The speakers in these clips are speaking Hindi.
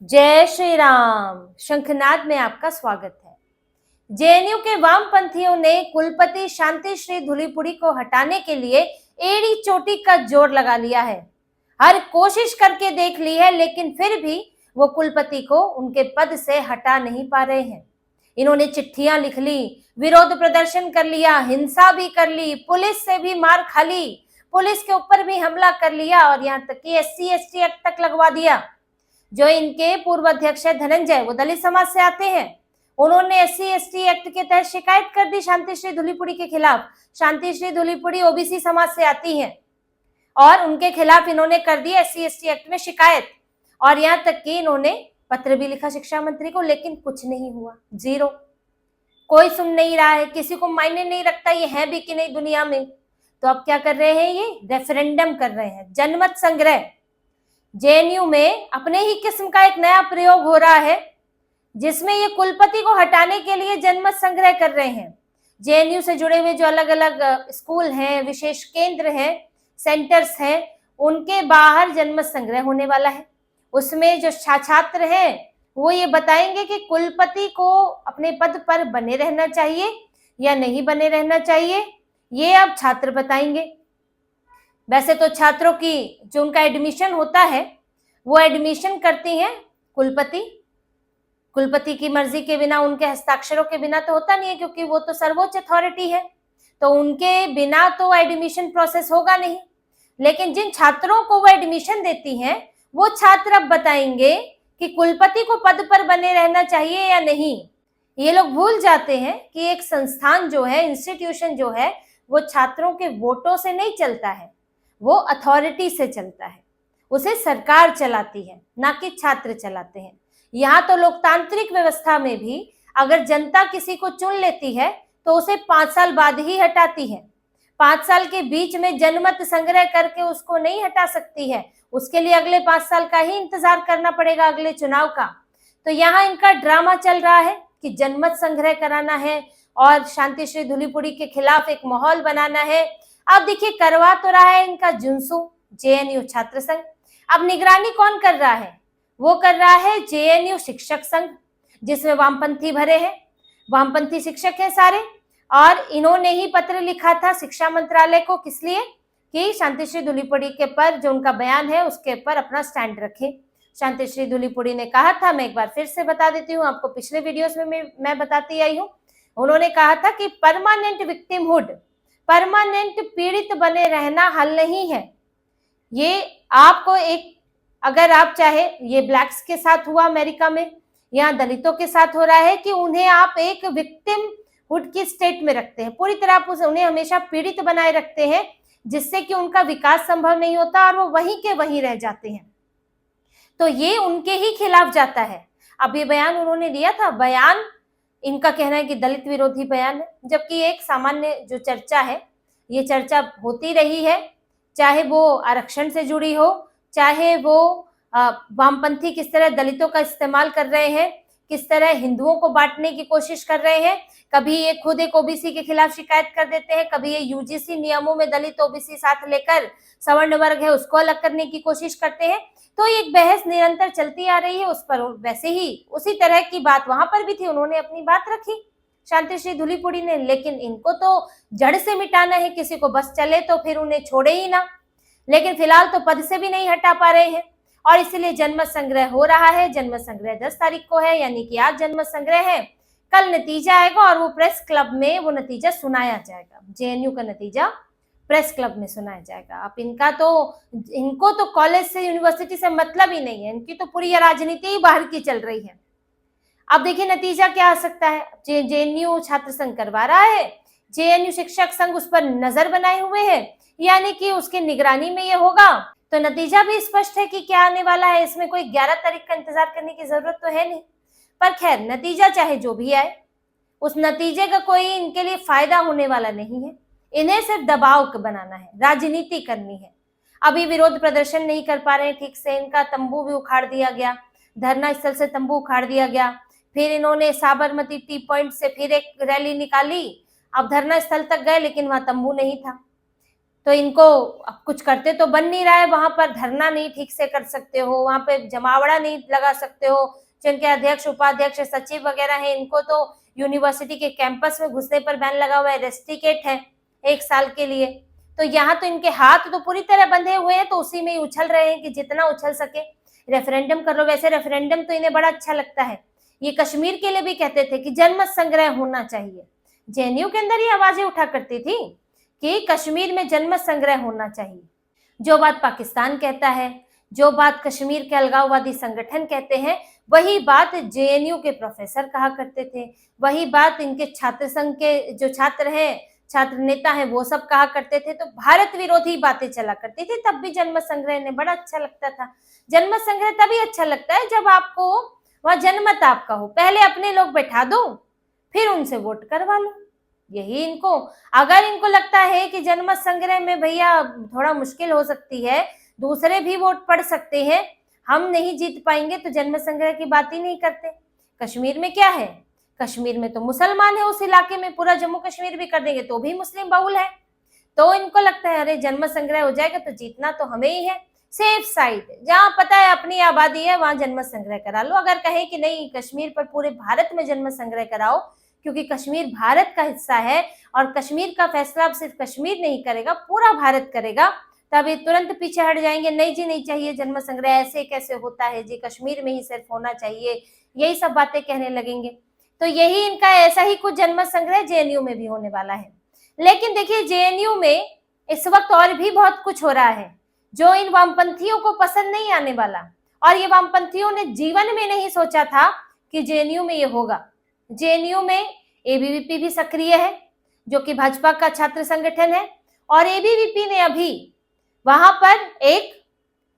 जय श्री राम। शंखनाद में आपका स्वागत है। जेएनयू के वामपंथियों ने कुलपति शांति श्री धूलीपुड़ी को हटाने के लिए एड़ी चोटी का जोर लगा लिया है। हर कोशिश करके देख ली है, लेकिन फिर भी वो कुलपति को उनके पद से हटा नहीं पा रहे हैं। इन्होंने चिट्ठियां लिख ली, विरोध प्रदर्शन कर लिया, हिंसा भी कर ली, पुलिस से भी मार खा ली, पुलिस के ऊपर भी हमला कर लिया और यहाँ तक कि SC/ST एक्ट तक लगवा दिया। जो इनके पूर्व अध्यक्ष है धनंजय, वो दलित समाज से आते हैं। उन्होंने SC/ST एक्ट के तहत शिकायत कर दी शांति श्री धूलीपुड़ी के खिलाफ। शांति श्री धूलीपुड़ी OBC समाज से आती हैं और उनके खिलाफ इन्होंने कर दी SC/ST एक्ट में शिकायत। और यहाँ तक कि इन्होंने पत्र भी लिखा शिक्षा मंत्री को, लेकिन कुछ नहीं हुआ, जीरो। कोई सुन नहीं रहा है, किसी को मायने नहीं रखता ये है भी कि नहीं दुनिया में। तो अब क्या कर रहे हैं, ये रेफरेंडम कर रहे हैं, जनमत संग्रह। जेएनयू में अपने ही किस्म का एक नया प्रयोग हो रहा है, जिसमें ये कुलपति को हटाने के लिए जनमत संग्रह कर रहे हैं। जेएनयू से जुड़े हुए जो अलग अलग स्कूल हैं, विशेष केंद्र हैं, सेंटर्स हैं, उनके बाहर जनमत संग्रह होने वाला है। उसमें जो छात्र हैं वो ये बताएंगे कि कुलपति को अपने पद पर बने रहना चाहिए या नहीं बने रहना चाहिए, ये अब छात्र बताएंगे। वैसे तो छात्रों की जो उनका एडमिशन होता है वो एडमिशन करती हैं कुलपति की मर्जी के बिना, उनके हस्ताक्षरों के बिना तो होता नहीं है, क्योंकि वो तो सर्वोच्च अथॉरिटी है, तो उनके बिना तो एडमिशन प्रोसेस होगा नहीं। लेकिन जिन छात्रों को वो एडमिशन देती हैं वो छात्र अब बताएंगे कि कुलपति को पद पर बने रहना चाहिए या नहीं। ये लोग भूल जाते हैं कि एक संस्थान जो है, इंस्टीट्यूशन जो है, वो छात्रों के वोटों से नहीं चलता है, वो अथॉरिटी से चलता है, उसे सरकार चलाती है, ना कि छात्र चलाते हैं। यहाँ तो लोकतांत्रिक व्यवस्था में भी अगर जनता किसी को चुन लेती है तो उसे 5 साल बाद ही हटाती है। 5 साल के बीच में जनमत संग्रह करके उसको नहीं हटा सकती है, उसके लिए अगले 5 साल का ही इंतजार करना पड़ेगा, अगले चुनाव का। तो यहाँ इनका ड्रामा चल रहा है कि जनमत संग्रह कराना है और शांति श्री धूलीपुड़ी के खिलाफ एक माहौल बनाना है। अब देखिए, करवा तो रहा है इनका जुनसू, जेएनयू छात्र संघ। अब निगरानी कौन कर रहा है, वो कर रहा है जेएनयू शिक्षक संघ, जिसमें वामपंथी भरे हैं, वामपंथी शिक्षक हैं सारे। और इन्होंने ही पत्र लिखा था शिक्षा मंत्रालय को, किस लिए, कि शांति श्री धूलीपुड़ी के पर जो उनका बयान है उसके पर अपना स्टैंड रखें। शांति श्री धूलीपुड़ी ने कहा था, मैं एक बार फिर से बता देती हूँ आपको, पिछले वीडियोस में मैं बताती आई हूँ, उन्होंने कहा था कि परमानेंट विक्टिमहुड, परमानेंट पीड़ित बने रहना हल नहीं है। ये आपको एक, अगर आप चाहे, ये ब्लैक्स के साथ हुआ अमेरिका में, यहाँ दलितों के साथ हो रहा है कि उन्हें आप एक विक्टिमहुड की स्टेट में रखते हैं, पूरी तरह आप उन्हें हमेशा पीड़ित बनाए रखते हैं, जिससे कि उनका विकास संभव नहीं होता और वो वहीं के वहीं रह जाते हैं। तो ये उनके ही खिलाफ जाता है। अब ये बयान उन्होंने दिया था, बयान इनका कहना है कि दलित विरोधी बयान है, जबकि एक सामान्य जो चर्चा है, ये चर्चा होती रही है, चाहे वो आरक्षण से जुड़ी हो, चाहे वो वामपंथी किस तरह दलितों का इस्तेमाल कर रहे हैं, किस तरह हिंदुओं को बांटने की कोशिश कर रहे हैं। कभी ये खुद एक OBC के खिलाफ शिकायत कर देते हैं, कभी ये UGC नियमों में दलित OBC साथ लेकर सवर्ण वर्ग है उसको अलग करने की कोशिश करते हैं। तो एक बहस निरंतर चलती आ रही है उस पर। वैसे ही उसी तरह की बात वहां पर भी थी, उन्होंने अपनी बात रखी शांति श्री धूलीपुड़ी ने, लेकिन इनको तो जड़ से मिटाना है, किसी को बस चले तो फिर उन्हें छोड़े ही ना। लेकिन फिलहाल तो पद से भी नहीं हटा पा रहे हैं और इसीलिए जनमत संग्रह हो रहा है। जनमत संग्रह 10 तारीख को है, यानी कि आज जनमत संग्रह है, कल नतीजा आएगा और वो प्रेस क्लब में वो नतीजा सुनाया जाएगा। जेएनयू का नतीजा प्रेस क्लब में सुनाया जाएगा। अब इनको तो कॉलेज से, यूनिवर्सिटी से मतलब ही नहीं है, इनकी तो पूरी राजनीति ही बाहर की चल रही है। अब देखिए नतीजा क्या आ सकता है। जेएनयू छात्र संघ करवा रहा है, जेएनयू शिक्षक संघ उस पर नजर बनाए हुए है, यानी कि उसकी निगरानी में ये होगा। तो नतीजा भी स्पष्ट है कि क्या आने वाला है, इसमें कोई 11 तारीख का इंतजार करने की जरूरत तो है नहीं। पर खैर, नतीजा चाहे जो भी आए, उस नतीजे का कोई इनके लिए फायदा होने वाला नहीं है। इन्हें सिर्फ दबाव बनाना है, राजनीति करनी है। अभी विरोध प्रदर्शन नहीं कर पा रहे ठीक से, इनका तंबू भी उखाड़ दिया गया, धरना स्थल से तंबू उखाड़ दिया गया। फिर इन्होंने साबरमती टी पॉइंट से फिर एक रैली निकाली, अब धरना स्थल तक गए लेकिन वहां तंबू नहीं था। तो इनको अब कुछ करते तो बन नहीं रहा है, वहां पर धरना नहीं ठीक से कर सकते हो, वहां पे जमावड़ा नहीं लगा सकते हो। जिनके अध्यक्ष, उपाध्यक्ष, सचिव वगैरह हैं, इनको तो यूनिवर्सिटी के कैंपस में घुसने पर बैन लगा हुआ है, रेस्ट्रिकेट है 1 साल के लिए। तो यहाँ तो इनके हाथ तो पूरी तरह बंधे हुए हैं, तो उसी में ही उछल रहे हैं कि जितना उछल सके रेफरेंडम कर लो। वैसे रेफरेंडम तो इन्हें बड़ा अच्छा लगता है। ये कश्मीर के लिए भी कहते थे कि जनमत संग्रह होना चाहिए। जेएनयू के अंदर ये आवाजें उठा करती थी कि कश्मीर में जनमत संग्रह होना चाहिए। जो बात पाकिस्तान कहता है, जो बात कश्मीर के अलगाववादी संगठन कहते हैं, वही बात जेएनयू के प्रोफेसर कहा करते थे, वही बात इनके छात्र संघ के जो छात्र हैं, छात्र नेता हैं, वो सब कहा करते थे। तो भारत विरोधी बातें चला करती थी। तब भी जनमत संग्रह इन्हें बड़ा अच्छा लगता था। जनमत संग्रह तभी अच्छा लगता है जब आपको वह जनमत आपका हो। पहले अपने लोग बैठा दो, फिर उनसे वोट करवा लो। यही इनको, अगर इनको लगता है कि जनमत संग्रह में भैया थोड़ा मुश्किल हो सकती है, दूसरे भी वोट पड़ सकते हैं, हम नहीं जीत पाएंगे, तो जनमत संग्रह की बात ही नहीं करते। कश्मीर में क्या है, कश्मीर में तो मुसलमान है, उस इलाके में पूरा जम्मू कश्मीर भी कर देंगे तो भी मुस्लिम बहुल है। तो इनको लगता है अरे जनमत संग्रह हो जाएगा तो जीतना तो हमें ही है। सेफ साइड, जहां पता है अपनी आबादी है, वहां जनमत संग्रह करा लो। अगर कहे कि नहीं कश्मीर पर पूरे भारत में जनमत संग्रह कराओ, क्योंकि कश्मीर भारत का हिस्सा है और कश्मीर का फैसला अब सिर्फ कश्मीर नहीं करेगा, पूरा भारत करेगा, तब ये तुरंत पीछे हट जाएंगे। नहीं जी, नहीं चाहिए जनमत संग्रह, ऐसे कैसे होता है जी, कश्मीर में ही सिर्फ होना चाहिए, यही सब बातें कहने लगेंगे। तो यही इनका ऐसा ही कुछ जनमत संग्रह जेएनयू में भी होने वाला है। लेकिन देखिए जेएनयू में इस वक्त और भी बहुत कुछ हो रहा है जो इन वामपंथियों को पसंद नहीं आने वाला, और ये वामपंथियों ने जीवन में नहीं सोचा था कि जेएनयू में ये होगा। जेएनयू में एबीवीपी भी सक्रिय है, जो कि भाजपा का छात्र संगठन है, और एबीवीपी ने अभी वहां पर एक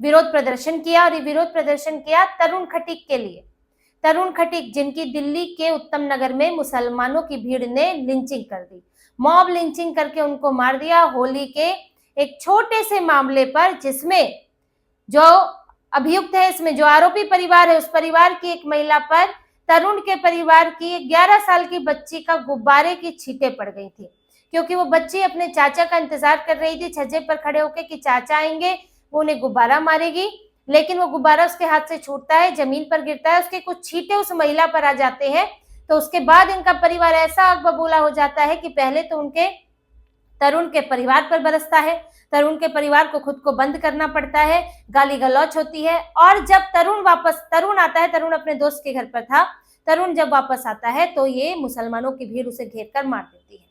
विरोध प्रदर्शन किया, और ये विरोध प्रदर्शन किया तरुण खटीक के लिए। तरुण खटीक, जिनकी दिल्ली के उत्तम नगर में मुसलमानों की भीड़ ने लिंचिंग कर दी, मॉब लिंचिंग करके उनको मार दिया होली के एक छोटे से मामले पर, जिसमें जो अभियुक्त है, इसमें जो आरोपी परिवार है, उस परिवार की एक महिला पर, तरुण के परिवार की 11 साल की बच्ची का गुब्बारे की छींटे पड़ गई थी, क्योंकि वो बच्ची अपने चाचा का इंतजार कर रही थी छज्जे पर खड़े होकर कि चाचा आएंगे, वो उन्हें गुब्बारा मारेगी। लेकिन वो गुब्बारा उसके हाथ से छूटता है, जमीन पर गिरता है, उसके कुछ छींटे उस महिला पर आ जाते हैं। तो उसके बाद इनका परिवार ऐसा आग बबूला हो जाता है कि पहले तो उनके तरुण के परिवार पर बरसता है, तरुण के परिवार को खुद को बंद करना पड़ता है, गाली गलौच होती है। और जब तरुण आता है, तरुण अपने दोस्त के घर पर था, तरुण जब वापस आता है तो ये मुसलमानों की भीड़ उसे घेर कर मार देती है।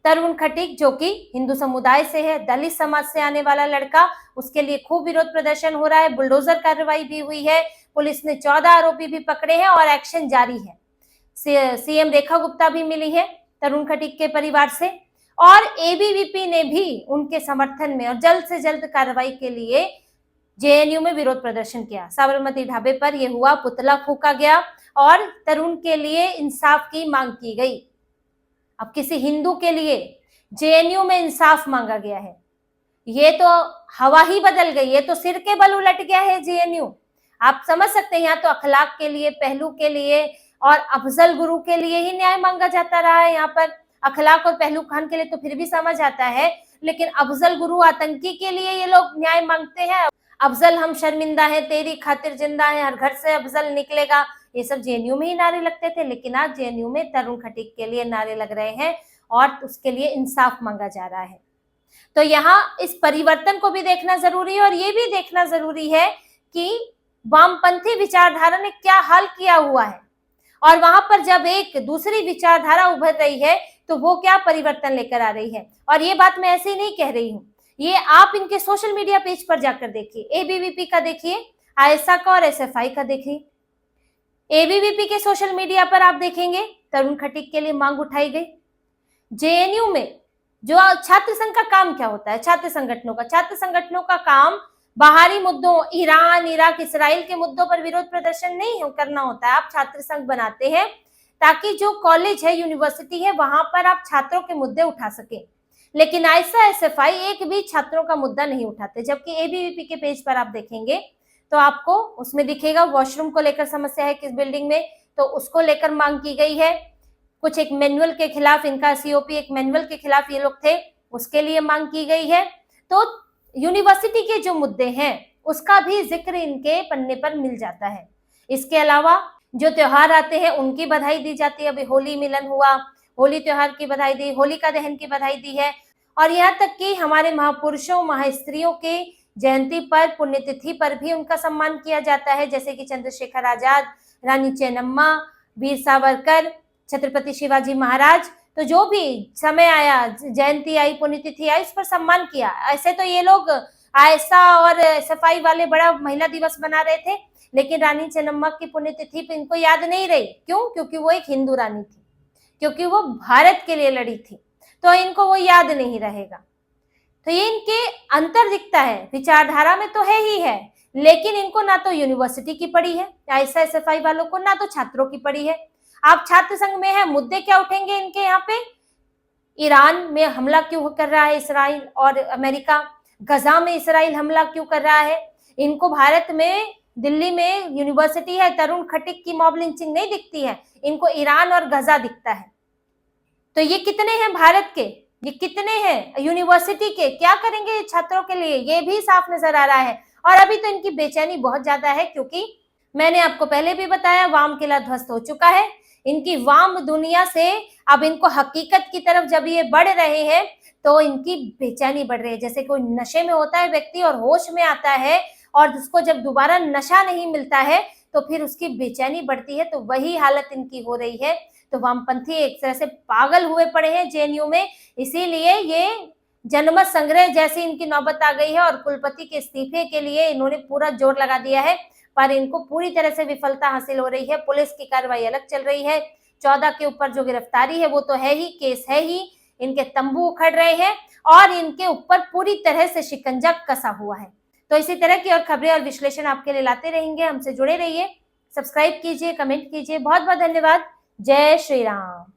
तरुण खटीक, जो कि हिंदू समुदाय से है, दलित समाज से आने वाला लड़का, उसके लिए खूब विरोध प्रदर्शन हो रहा है, बुलडोजर कार्रवाई भी हुई है, पुलिस ने 14 आरोपी भी पकड़े हैं और एक्शन जारी है। सीएम रेखा गुप्ता भी मिली है तरुण खटीक के परिवार से, और एबीवीपी ने भी उनके समर्थन में और जल्द से जल्द कार्रवाई के लिए जेएनयू में विरोध प्रदर्शन किया। साबरमती ढाबे पर यह हुआ, पुतला फूका गया और तरुण के लिए इंसाफ की मांग की गई। अब किसी हिंदू के लिए जेएनयू में इंसाफ मांगा गया है, ये तो हवा ही बदल गई, ये तो सिर के बल उलट गया है जेएनयू। आप समझ सकते हैं, यहाँ तो अखलाक के लिए, पहलू के लिए और अफजल गुरु के लिए ही न्याय मांगा जाता रहा है। यहाँ पर अखलाक और पहलू खान के लिए तो फिर भी समझ आता है, लेकिन अफजल गुरु आतंकी के लिए ये लोग न्याय मांगते हैं। अफजल हम शर्मिंदा है, तेरी खातिर जिंदा है, हर घर से अफजल निकलेगा, ये सब जेएनयू में ही नारे लगते थे। लेकिन आज जेएनयू में तरुण खटीक के लिए नारे लग रहे हैं और उसके लिए इंसाफ मांगा जा रहा है। तो यहाँ इस परिवर्तन को भी देखना जरूरी है, और ये भी देखना जरूरी है कि वामपंथी विचारधारा ने क्या हाल किया हुआ है, और वहां पर जब एक दूसरी विचारधारा उभर रही है तो वो क्या परिवर्तन लेकर आ रही है। और ये बात मैं ऐसे ही नहीं कह रही हूँ, ये आप इनके सोशल मीडिया पेज पर जाकर देखिए, एबीवीपी का देखिए, आयसा का और एसएफआई का देखिए। एबीवीपी के सोशल मीडिया पर आप देखेंगे तरुण खटीक के लिए मांग उठाई गई। जेएनयू में जो छात्र संघ का काम क्या होता है, छात्र संगठनों का काम बाहरी मुद्दों, ईरान, इराक, इसराइल के मुद्दों पर विरोध प्रदर्शन नहीं करना होता है। आप छात्र संघ बनाते हैं ताकि जो कॉलेज है, यूनिवर्सिटी है, वहां पर आप छात्रों के मुद्दे उठा सके। लेकिन आयसा, एसएफआई एक भी छात्रों का मुद्दा नहीं उठाते। जबकि एबीवीपी के पेज पर आप देखेंगे तो आपको उसमें दिखेगा वॉशरूम को लेकर समस्या है किस बिल्डिंग में, तो उसको लेकर मांग की गई है। कुछ एक मैनुअल के खिलाफ, इनका सीओपी एक मैनुअल के खिलाफ ये लोग थे, उसके लिए मांग की गई है। तो यूनिवर्सिटी के जो मुद्दे हैं उसका भी जिक्र इनके पन्ने पर मिल जाता है। इसके अलावा जो त्योहार आते हैं उनकी बधाई दी जाती है। अभी होली मिलन हुआ, होली त्योहार की बधाई दी, होलिका दहन की बधाई दी है, और यहाँ तक कि हमारे महापुरुषों महास्त्रियों के जयंती पर, पुण्यतिथि पर भी उनका सम्मान किया जाता है, जैसे कि चंद्रशेखर आजाद, रानी चेन्नम्मा, वीर सावरकर, छत्रपति शिवाजी महाराज। तो जो भी समय आया, जयंती आई, पुण्यतिथि आई, इस पर सम्मान किया। ऐसे तो ये लोग आयसा और सफाई वाले बड़ा महिला दिवस बना रहे थे, लेकिन रानी चेन्नम्मा की पुण्यतिथि पे इनको याद नहीं रही। क्यों? क्योंकि वो एक हिंदू रानी थी, क्योंकि वो भारत के लिए लड़ी थी, तो इनको वो याद नहीं रहेगा। तो ये इनके अंतर दिखता है, विचारधारा में तो है ही है, लेकिन इनको ना तो यूनिवर्सिटी की पड़ी है, ऐसा SFI वालों को ना तो छात्रों की पड़ी है। आप छात्र संघ में है, मुद्दे क्या उठेंगे इनके यहाँ पे? ईरान में हमला क्यों कर रहा है इसराइल और अमेरिका? गजा में इसराइल हमला क्यों कर रहा है? इनको भारत में, दिल्ली में यूनिवर्सिटी है, तरुण खटीक की मॉब लिंचिंग नहीं दिखती है, इनको ईरान और गजा दिखता है। तो ये कितने हैं भारत के, ये कितने हैं यूनिवर्सिटी के? क्या करेंगे छात्रों के लिए, ये भी साफ नजर आ रहा है। और अभी तो इनकी बेचैनी बहुत ज्यादा है, क्योंकि मैंने आपको पहले भी बताया, वाम किला ध्वस्त हो चुका है। इनकी वाम दुनिया से अब इनको हकीकत की तरफ जब ये बढ़ रहे हैं तो इनकी बेचैनी बढ़ रही है। जैसे कोई नशे में होता है व्यक्ति और होश में आता है, और उसको जब दोबारा नशा नहीं मिलता है तो फिर उसकी बेचैनी बढ़ती है, तो वही हालत इनकी हो रही है। तो वामपंथी एक तरह से पागल हुए पड़े हैं JNU में, इसीलिए ये जनमत संग्रह जैसी इनकी नौबत आ गई है, और कुलपति के इस्तीफे के लिए इन्होंने पूरा जोर लगा दिया है, पर इनको पूरी तरह से विफलता हासिल हो रही है। पुलिस की कार्रवाई अलग चल रही है, 14 के ऊपर जो गिरफ्तारी है वो तो है ही, केस है ही, इनके तंबू उखड़ रहे हैं और इनके ऊपर पूरी तरह से शिकंजा कसा हुआ है। तो इसी तरह की और खबरें और विश्लेषण आपके लिए लाते रहेंगे, हमसे जुड़े रहिए, सब्सक्राइब कीजिए, कमेंट कीजिए। बहुत बहुत धन्यवाद। जय श्री राम।